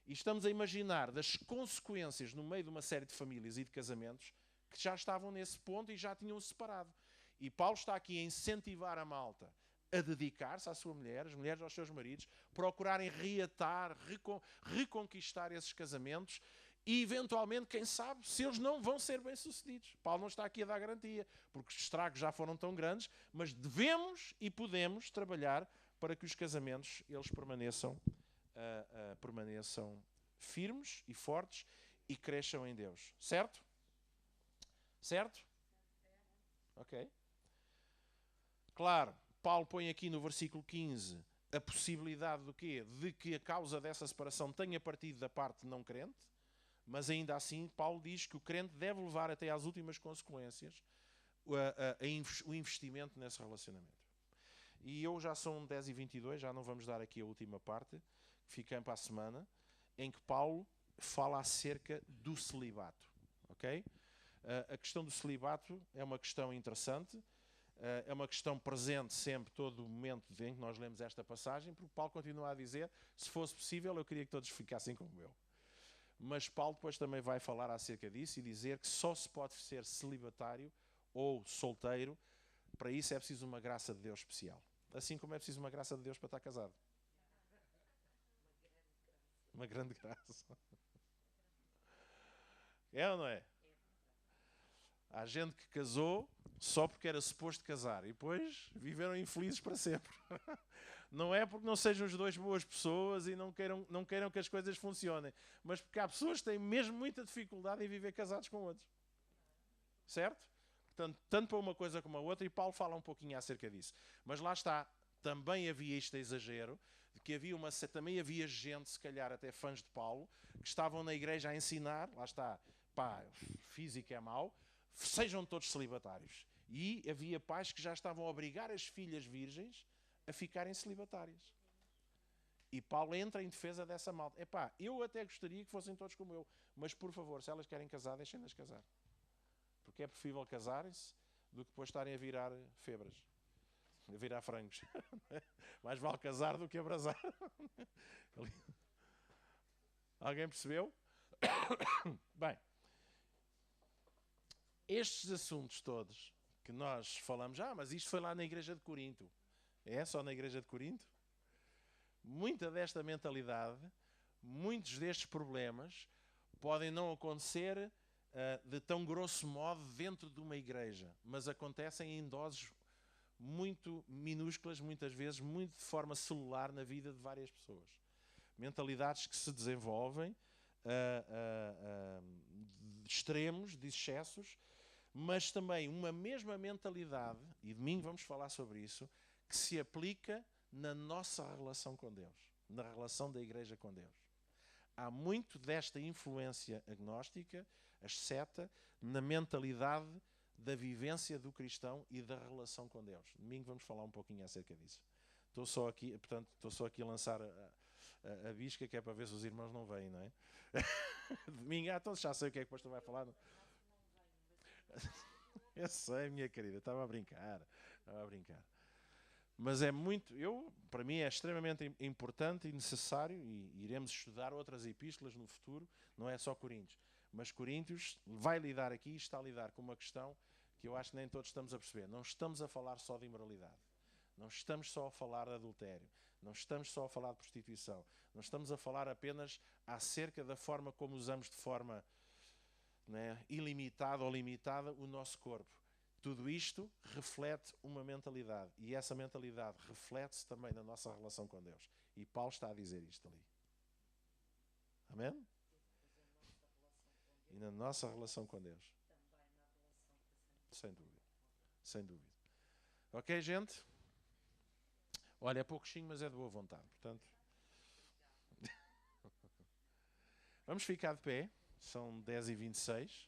[SPEAKER 1] E estamos a imaginar das consequências no meio de uma série de famílias e de casamentos que já estavam nesse ponto e já tinham separado. E Paulo está aqui a incentivar a malta a dedicar-se à sua mulher, as mulheres aos seus maridos, procurarem reatar, reconquistar esses casamentos e, eventualmente, quem sabe, se eles não vão ser bem-sucedidos. Paulo não está aqui a dar garantia, porque os estragos já foram tão grandes, mas devemos e podemos trabalhar para que os casamentos eles permaneçam firmes e fortes e cresçam em Deus. Certo? Certo? Ok. Claro, Paulo põe aqui no versículo 15 a possibilidade do quê? De que a causa dessa separação tenha partido da parte não crente, mas ainda assim Paulo diz que o crente deve levar até às últimas consequências o investimento nesse relacionamento. E eu já são 10h22, já não vamos dar aqui a última parte, ficamos para a semana, em que Paulo fala acerca do celibato. Ok? A questão do celibato é uma questão interessante, é uma questão presente sempre, todo o momento em que nós lemos esta passagem, porque Paulo continua a dizer, se fosse possível, eu queria que todos ficassem como eu. Mas Paulo depois também vai falar acerca disso e dizer que só se pode ser celibatário ou solteiro, para isso é preciso uma graça de Deus especial. Assim como é preciso uma graça de Deus para estar casado. Uma grande graça. É ou não é? Há gente que casou só porque era suposto casar e depois viveram infelizes para sempre. Não é porque não sejam os dois boas pessoas e não queiram que as coisas funcionem, mas porque há pessoas que têm mesmo muita dificuldade em viver casados com outros. Certo? Portanto, tanto para uma coisa como a outra, e Paulo fala um pouquinho acerca disso. Mas lá está, também havia este exagero, de que também havia gente, se calhar até fãs de Paulo, que estavam na igreja a ensinar, lá está, pá, físico é mau, sejam todos celibatários. E havia pais que já estavam a obrigar as filhas virgens a ficarem celibatárias. E Paulo entra em defesa dessa malta. Epá, eu até gostaria que fossem todos como eu, mas por favor, se elas querem casar, deixem-nas casar. Porque é preferível casarem-se do que depois estarem a virar febras, a virar frangos. Mais vale casar do que abrasar. Alguém percebeu? Bem, estes assuntos todos que nós falamos, mas isto foi lá na igreja de Corinto. É só na igreja de Corinto? Muita desta mentalidade, muitos destes problemas podem não acontecer de tão grosso modo dentro de uma igreja, mas acontecem em doses muito minúsculas, muitas vezes, muito de forma celular na vida de várias pessoas. Mentalidades que se desenvolvem de extremos, de excessos, mas também uma mesma mentalidade, e domingo vamos falar sobre isso, que se aplica na nossa relação com Deus, na relação da igreja com Deus. Há muito desta influência agnóstica, asceta, na mentalidade da vivência do cristão e da relação com Deus. Domingo vamos falar um pouquinho acerca disso. Estou só aqui a lançar a bisca, que é para ver se os irmãos não vêm, não é? Domingo, então já sei o que é que o pastor vai falar. Eu sei, minha querida, estava a brincar. Mas é muito, para mim é extremamente importante e necessário, e iremos estudar outras epístolas no futuro, não é só Coríntios, mas Coríntios vai lidar aqui, está a lidar com uma questão que eu acho que nem todos estamos a perceber. Não estamos a falar só de imoralidade, não estamos só a falar de adultério, não estamos só a falar de prostituição, não estamos a falar apenas acerca da forma como usamos de forma ilimitada ou limitada o nosso corpo. Tudo isto reflete uma mentalidade, e essa mentalidade reflete-se também na nossa relação com Deus. E Paulo está a dizer isto ali. Amém? E na nossa relação com Deus. Sem dúvida. Sem dúvida. Ok, gente? Olha, é pouquinho, mas é de boa vontade. Portanto, vamos ficar de pé. São 10h26.